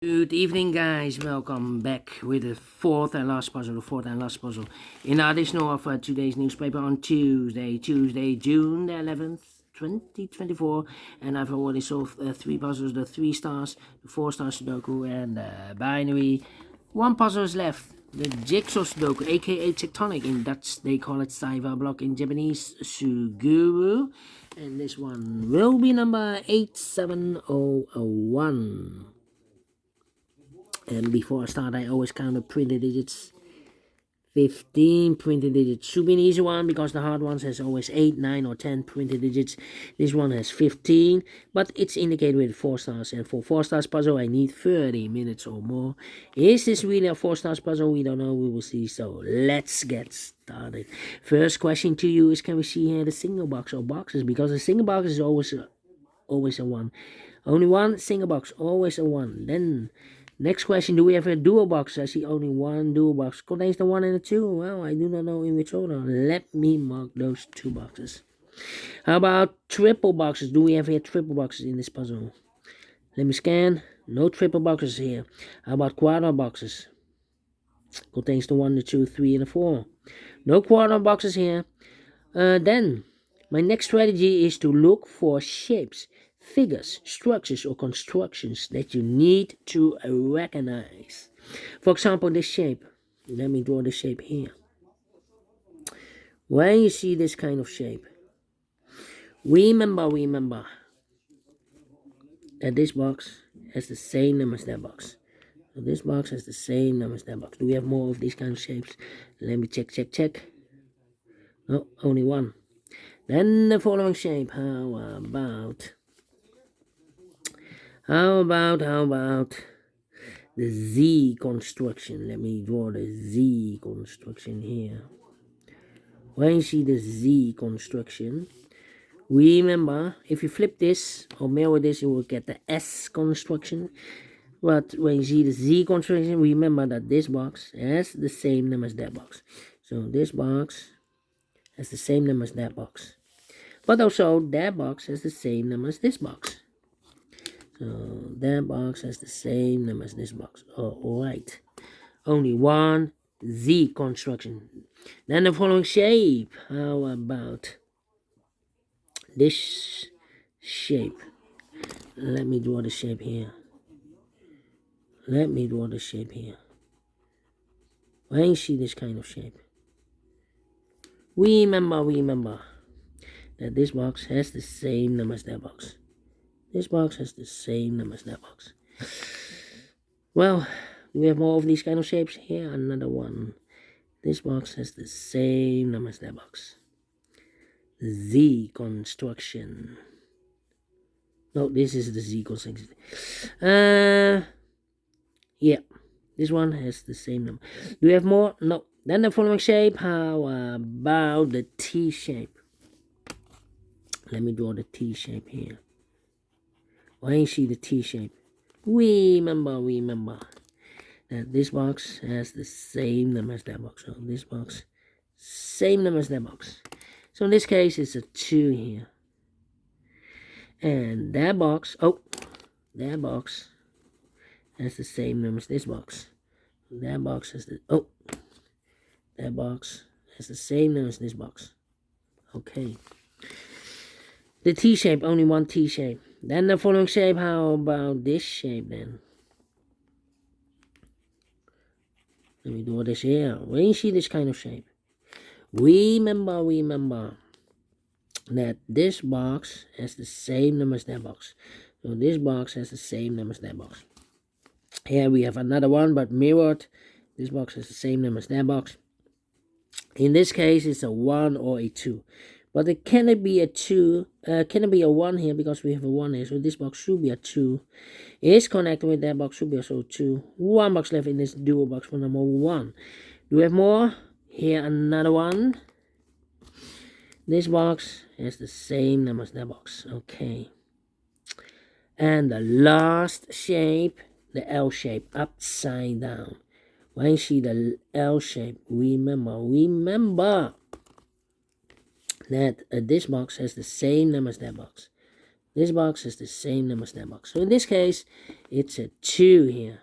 Good evening, guys. Welcome back with the fourth and last puzzle. In addition of today's newspaper on Tuesday, June the 11th, 2024. And I've already solved three puzzles, the 3 stars, the 4-star Sudoku, and the binary. One puzzle is left, the Jigsaw Sudoku, a.k.a. Tectonic. In Dutch, they call it Saiva block. In Japanese, Suguru. And this one will be number 87001. And before I start, I always count the printed digits. 15 printed digits. Should be an easy one because the hard ones has always 8, 9 or 10 printed digits. This one has 15, but it's indicated with 4 stars. And for 4 stars puzzle, I need 30 minutes or more. Is this really a 4 stars puzzle? We don't know. We will see. So let's get started. First question to you is, can we see here the single box or boxes? Because the single box is always a 1. Only one single box, always a 1. Then next question, do we have a dual box? I see only one dual box. Contains the 1 and the 2. Well, I do not know in which order. Let me mark those 2 boxes. How about triple boxes? Do we have here triple boxes in this puzzle? Let me scan. No triple boxes here. How about quarter boxes? Contains the 1, the 2, 3, and the 4. No quarter boxes here. Then, my next strategy is to look for shapes, figures, structures, or constructions that you need to recognize. For example, this shape. Let me draw the shape here. When you see this kind of shape, remember that this box has the same number as that box. So this box has the same number as that box. Do we have more of these kind of shapes? Let me check. No, only one. Then the following shape. How about the Z construction? Let me draw the Z construction here. When you see the Z construction, remember, if you flip this or mirror this, you will get the S construction. But when you see the Z construction, remember that this box has the same number as that box. So this box has the same number as that box. But also, that box has the same number as this box. So that box has the same number as this box. Alright. Only one Z construction. Then the following shape. How about this shape? Let me draw the shape here. When you see this kind of shape, remember that this box has the same number as that box. This box has the same number as that box. Well, we have more of these kind of shapes. Here, another one. This box has the same number as that box. Z construction. No, this is the Z construction. Yeah, this one has the same number. Do we have more? No. Then the following shape. How about the T shape? Let me draw the T shape here. When you see the T shape, remember that this box has the same number as that box. So this box, same number as that box. So in this case, it's a 2 here. And that box has the same number as this box. That box has the same number as this box. Okay. The T shape, only one T shape. Then the following shape. How about this shape then? Let me draw this here. When you see this kind of shape, remember that this box has the same number as that box. So this box has the same number as that box. Here we have another one, but mirrored. This box has the same number as that box. In this case, it's a 1 or a 2. But it cannot be a 2. Can it be a 1 here because we have a 1 here. So this box should be a 2. Is connected with that box, should be also 2. 1 box left in this dual box for number 1. Do we have more? Here another one. This box has the same number as that box. Okay. And the last shape, the L shape, upside down. When you see the L shape, remember that this box has the same number as that box. This box has the same number as that box. So in this case, it's a 2 here.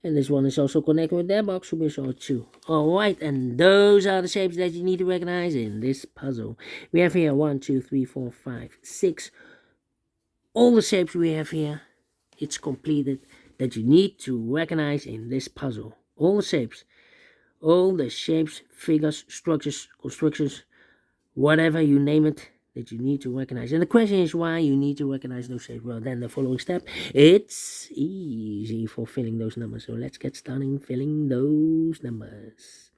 And this one is also connected with that box, so we saw 2. Alright, and those are the shapes that you need to recognize in this puzzle. We have here 1, 2, 3, 4, 5, 6. All the shapes we have here, it's completed, that you need to recognize in this puzzle. All the shapes, figures, structures, constructions, whatever you name it, that you need to recognize. And the question is why you need to recognize those shapes. Well, then the following step, it's easy for filling those numbers. So let's get started filling those numbers.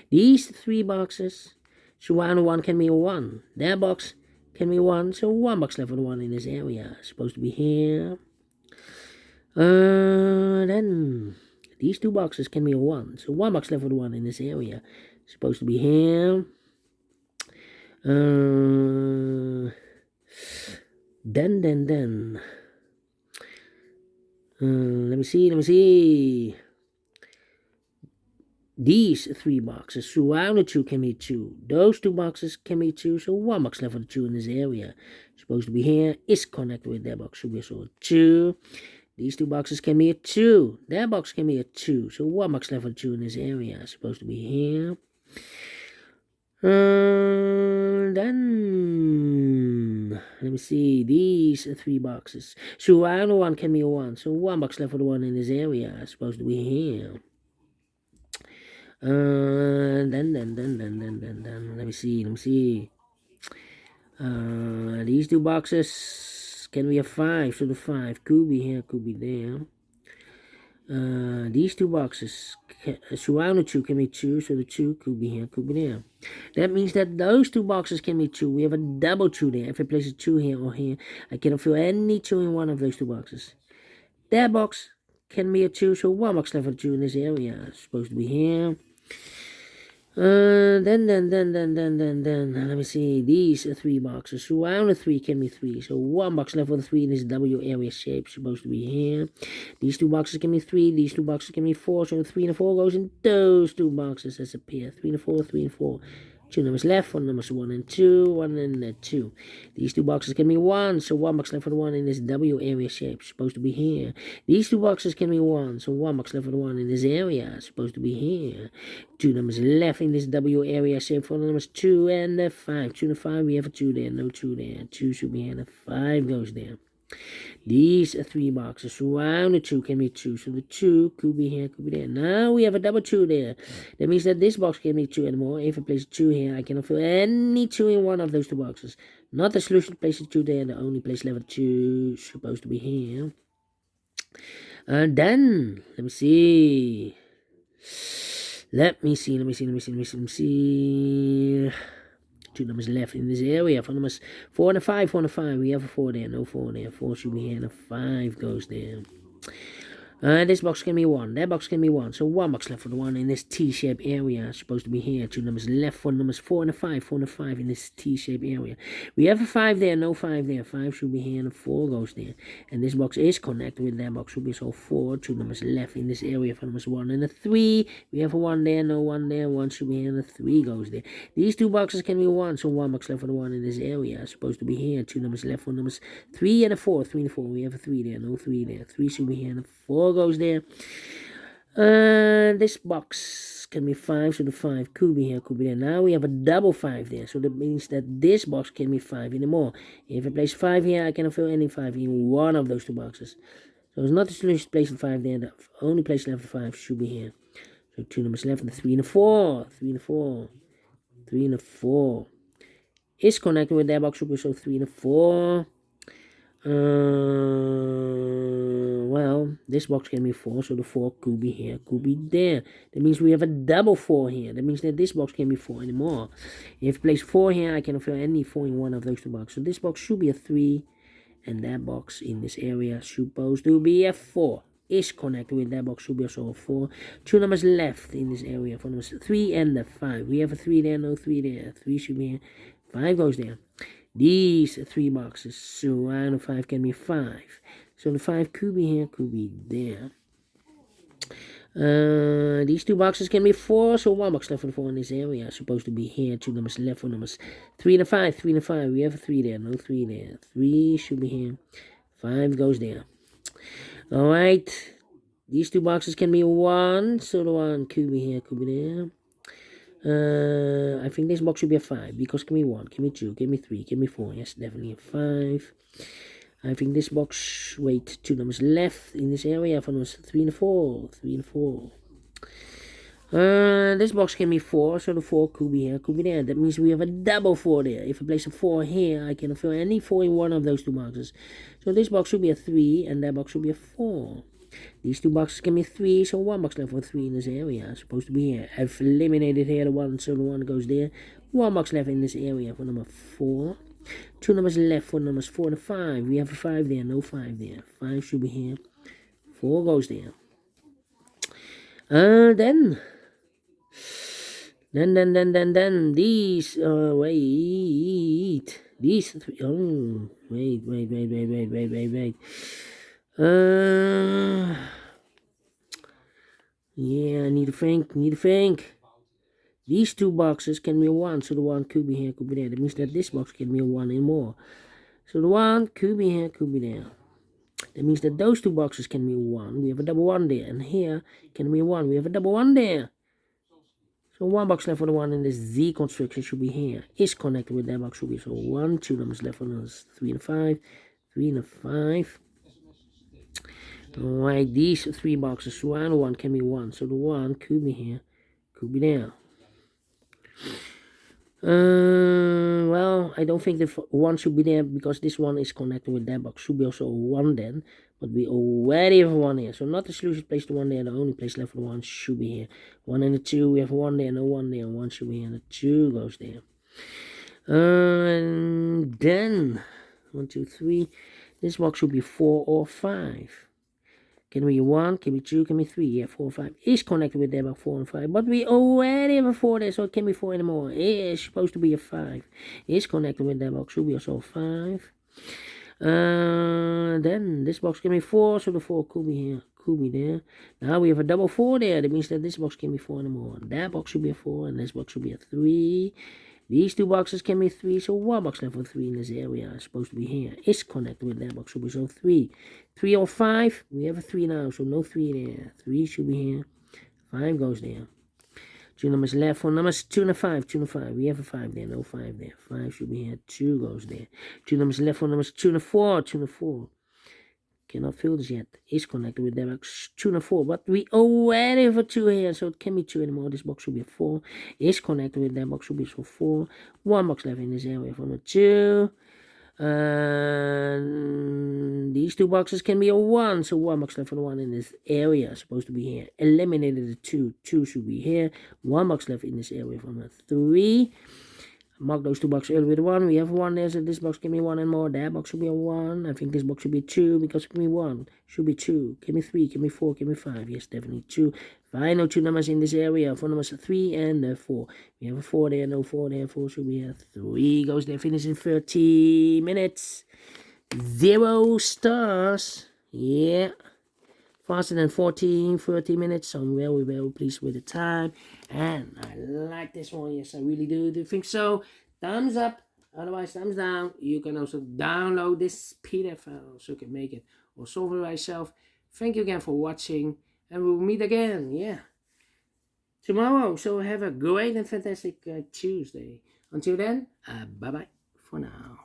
These 3 boxes, surrounding 1 can be a 1. That box can be 1, so 1 box left for the 1 in this area. It's supposed to be here. Then these 2 boxes can be a 1, so 1 box left for the 1 in this area. It's supposed to be here. Then. Let me see. These 3 boxes surrounded 2 can be 2. Those 2 boxes can be 2, so 1 box left for the 2 in this area. Supposed to be here, is connected with that box, so we saw 2. These 2 boxes can be a 2. That box can be a 2, so 1 box left for the 2 in this area. Supposed to be here. Then let me see, these 3 boxes surround 1 can be a 1, so 1 box left for the 1 in this area. It's supposed to be here. Then let me see. These 2 boxes can be a 5, so the 5 could be here, could be there. These 2 boxes surrounded 2 can be 2, so the 2 could be here, could be there. That means that those 2 boxes can be 2. We have a double 2 there. If I place a 2 here or here, I cannot fill any 2 in one of those 2 boxes. That box can be a 2, so 1 box left for the 2 in this area. It's supposed to be here. Then, let me see, these 3 boxes, surrounded 3 can be 3, so 1 box left for the 3 in this W area shape, supposed to be here. These 2 boxes can be 3, these 2 boxes can be 4, so the 3 and the 4 goes in those 2 boxes as a pair, 3 and 4, 3 and 4. 2 numbers left, 4 numbers 1 and 2, 1 and 2. These 2 boxes can be 1, so 1 box left for the 1 in this W area shape, supposed to be here. These 2 boxes can be 1, so 1 box left for the 1 in this area, supposed to be here. 2 numbers left in this W area shape, 4 numbers 2 and 5. 2 and 5, we have a 2 there, no 2 there. 2 should be here, and a 5 goes there. These 3 boxes surrounded 2 can be 2, so the 2 could be here, could be there. Now we have a double 2 there. That means that this box can be 2 anymore. If I place 2 here, I cannot fill any 2 in one of those 2 boxes. Not the solution to place 2 there, the only place left 2 supposed to be here. And then, let me see. 2 numbers left in this area. 4 numbers 4 and a 5, 4 and a 5. We have a 4 there, no 4 there. 4 should be here, and a 5 goes there. This box can be 1. That box can be 1. So 1 box left for the 1 in this T-shaped area. Supposed to be here. 2 numbers left for numbers 4 and a 5. 4 and a 5 in this T-shaped area. We have a 5 there. No 5 there. 5 should be here and a 4 goes there. And this box is connected with that box. Should be so 4. 2 numbers left in this area for numbers 1 and a 3. We have a 1 there. No 1 there. 1 should be here and a 3 goes there. These 2 boxes can be 1. So 1 box left for the 1 in this area. Supposed to be here. 2 numbers left for numbers 3 and a 4. 3 and a 4. We have a 3 there. No 3 there. 3 should be here and a 4 goes there. This box can be 5, so the 5 could be here, could be there. Now we have a double 5 there, so that means that this box can be 5 anymore. If I place 5 here, I cannot fill any 5 in one of those 2 boxes. So it's not the solution to place the 5 there. The only place left for 5 should be here. So 2 numbers left, and the 3 and a 4. 3 and a 4. 3 and a 4. Is connected with that box, so 3 and a 4. Well, this box can be 4, so the 4 could be here, could be there. That means we have a double 4 here. That means that this box can be 4 anymore. If I place 4 here, I cannot fill any 4 in one of those 2 boxes. So this box should be a 3, and that box in this area supposed to be a 4. Is connected with that box, should be also a 4. 2 numbers left in this area for numbers 3 and a 5. We have a 3 there, no 3 there. 3 should be here. 5 goes there. These 3 boxes surround the 5 can be 5. So the 5 could be here, could be there. These two boxes can be 4, so 1 box left for the 4 in this area. Supposed to be here. 2 numbers left for numbers 3 and a 5. 3 and a 5. We have a 3 there. No 3 there. 3 should be here. 5 goes there. Alright. These two boxes can be 1, so the 1 could be here, could be there. I think this box should be a 5, because give me 1, give me 2, give me 3, give me 4. Yes, definitely a 5. I think this box, wait, 2 numbers left in this area for numbers 3 and 4. 3 and 4. This box can be 4, so the 4 could be here, could be there. That means we have a double 4 there. If I place a 4 here, I can fill any 4 in one of those two boxes. So this box should be a 3, and that box should be a 4. These two boxes can be 3, so 1 box left for 3 in this area. Supposed to be here. I've eliminated here the 1, so the 1 goes there. 1 box left in this area for number 4. 2 numbers left for numbers 4 and 5. We have a 5 there, no 5 there. 5 should be here. 4 goes there. Then these, wait, these 3, oh, wait. Yeah, I need to think. These two boxes can be a 1, so the 1 could be here, could be there. That means that this box can be a 1 and more. So the 1 could be here, could be there. That means that those two boxes can be 1. We have a double 1 there. And here can be 1. We have a double 1 there. So 1 box left for the 1 in this Z construction should be here. Is connected with that box should be. So 1, 2 numbers left for numbers 3 and 5. 3 and 5. Alright, these 3 boxes, 1 and 1 can be 1. So the 1 could be here, could be there. Well, I don't think the 1 should be there because this one is connected with that box. Should be also a 1 then. But we already have a 1 here. So not the solution place the 1 there. The only place left for the 1 should be here. 1 and a 2. We have 1 there, no 1 there. 1 should be here and the 2 goes there. And then 1, 2, 3. This box should be 4 or 5. Can be 1, can be 2, can be 3. Yeah, 4 or 5 is connected with that box 4 and 5. But we already have a 4 there, so it can't be 4 anymore. It is supposed to be a 5. Is connected with that box, should be also 5. Then this box can be 4, so the 4 could be here, could be there. Now we have a double 4 there. That means that this box can be 4 anymore. That box should be a 4, and this box should be a 3. These two boxes can be 3, so 1 box left for 3 in this area is supposed to be here. Is connected with that box, should be so 3. 3 or 5, we have a 3 now, so no 3 there. 3 should be here. 5 goes there. 2 numbers left for numbers 2 and 5. 2 and 5, we have a 5 there, no 5 there. 5 should be here. 2 goes there. 2 numbers left for numbers 2 and 4. 2 and 4. Cannot fill this yet. Is connected with that box 2 and 4. But we already have a 2 here, so it can't be 2 anymore. This box should be a 4. Is connected with that box should be so 4. 1 box left in this area for number 2. These two boxes can be a 1. So 1 box left for the 1 in this area. Supposed to be here. Eliminated the 2. 2 should be here. 1 box left in this area for number 3. Mark those two boxes earlier with 1. We have 1 there, so this box can be 1 and more. That box should be a 1. I think this box should be 2 because it can be 1. Should be 2. Give me 3. Give me 4. Give me 5. Yes, definitely 2. Final 2 numbers in this area for numbers 3 and 4. We have a 4 there, no 4 there. 4 should be a 3. Goes there. Finish in 30 minutes. 0 stars. Yeah. Faster than 30 minutes. So I'm very, very pleased with the time. And I like this one. Yes, I really do. Do you think so? Thumbs up. Otherwise, thumbs down. You can also download this PDF file so you can make it or solve it by yourself. Thank you again for watching. And we'll meet again. Yeah. Tomorrow. So have a great and fantastic Tuesday. Until then, bye-bye for now.